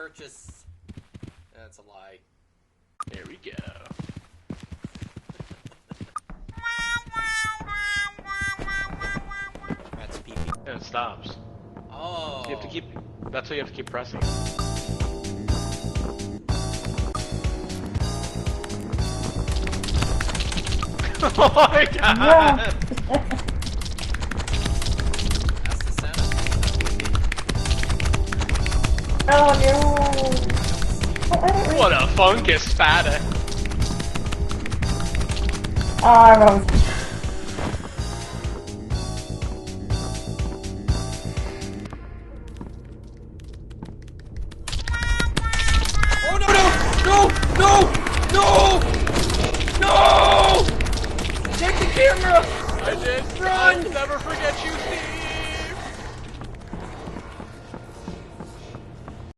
purchase. That's a lie. There we go. That's pee. And it stops. Oh. So you have to keep. That's why you have to keep pressing. Oh my god! Yeah. That's the sound of Oh no! Oh, I don't What a fungus spatter! Oh, Rose. Oh no! No! No! No! No! Take the camera! I did. Run! I'll never forget you, Steve.